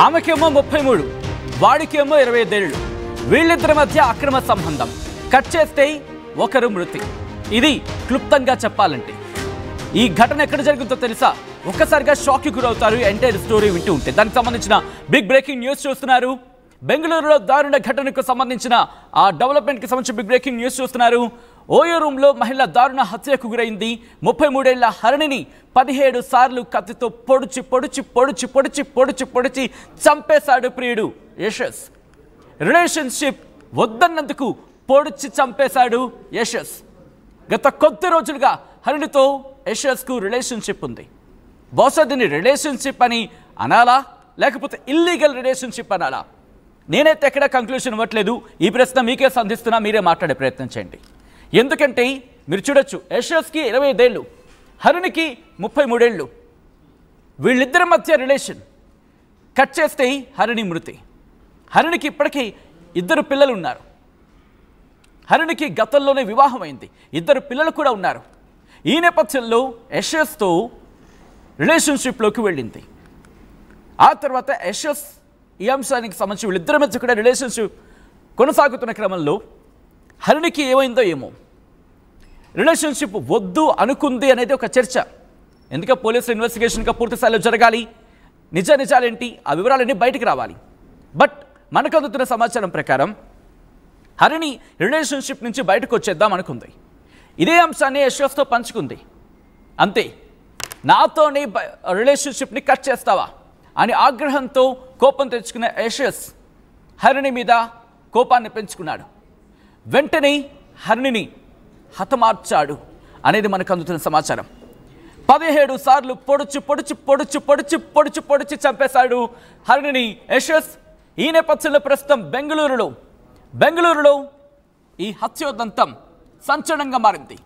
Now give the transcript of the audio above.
ఆమెకేమో 33, వాడికేమో 25 ఏళ్ళు. వీళ్ళిద్దరి మధ్య అక్రమ సంబంధం. కట్ చేస్తే ఒకరు మృతి. ఇది క్లుప్తంగా చెప్పాలంటే. ఈ ఘటన ఎక్కడ జరుగుతుందో తెలుసా? ఒక్కసారిగా షాక్కి గురవుతారు ఎంటైర్ స్టోరీ వింటూ ఉంటే. దానికి సంబంధించిన బిగ్ బ్రేకింగ్ న్యూస్ చూస్తున్నారు. బెంగళూరులో దారుణ ఘటనకు సంబంధించిన ఆ డెవలప్మెంట్కి సంబంధించిన బిగ్ బ్రేకింగ్ న్యూస్ చూస్తున్నారు. ఓయో రూమ్లో మహిళ దారుణ హత్యకు గురైంది. 33 ఏళ్ల హరిణిని 17 సార్లు కత్తితో పొడిచి పొడిచి పొడిచి పొడిచి పొడిచి పొడిచి చంపేశాడు ప్రియుడు యశస్. రిలేషన్షిప్ వద్దన్నందుకు పొడిచి చంపేశాడు యశస్. గత కొద్ది రోజులుగా హరిణితో యశస్కు రిలేషన్షిప్ ఉంది. బహుశా దీన్ని రిలేషన్షిప్ అని అనాలా, లేకపోతే ఇల్లీగల్ రిలేషన్షిప్ అనాలా? నేనైతే ఎక్కడ కంక్లూషన్ ఇవ్వట్లేదు. ఈ ప్రశ్న మీకే సంధిస్తున్నా, మీరే మాట్లాడే ప్రయత్నం చేయండి. ఎందుకంటే మీరు చూడొచ్చు, యశస్కి 25 ఏళ్ళు, హరిణికి 33 ఏళ్ళు. వీళ్ళిద్దరి మధ్య రిలేషన్. కట్ చేస్తే హరిణి మృతి. హరిణికి ఇప్పటికీ 2 పిల్లలు ఉన్నారు. హరిణికి గతంలోనే వివాహం అయింది. 2 పిల్లలు కూడా ఉన్నారు. ఈ నేపథ్యంలో యశస్తో రిలేషన్షిప్లోకి వెళ్ళింది. ఆ తర్వాత యశస్ ఈ అంశానికి సంబంధించి వీళ్ళిద్దరి మధ్య కూడా రిలేషన్షిప్ కొనసాగుతున్న క్రమంలో హరిణికి ఏమైందో ఏమో, రిలేషన్షిప్ వద్దు అనుకుంది అనేది ఒక చర్చ. ఎందుకంటే పోలీసుల ఇన్వెస్టిగేషన్గా పూర్తి స్థాయిలో జరగాలి. నిజాలేంటి ఆ వివరాలన్నీ బయటికి రావాలి. బట్ మనకు అందుతున్న సమాచారం ప్రకారం హరిణి రిలేషన్షిప్ నుంచి బయటకు వచ్చేద్దాం అనుకుంది. ఇదే అంశాన్ని యశస్తో పంచుకుంది. అంతే, నాతోనే రిలేషన్షిప్ని కట్ చేస్తావా అని ఆగ్రహంతో కోపం తెచ్చుకున్న యశస్ హరిణి మీద కోపాన్ని పెంచుకున్నాడు. వెంటనే హరిణిని హతమార్చాడు అనేది మనకు అందుతున్న సమాచారం. 17 సార్లు పొడిచి పొడిచి పొడిచి పొడిచి పొడిచి పొడిచి చంపేశాడు హరిణిని యశస్. ఈ నేపథ్యంలో ప్రస్తుతం బెంగళూరులో ఈ హత్యోదంతం సంచలనంగా మారింది.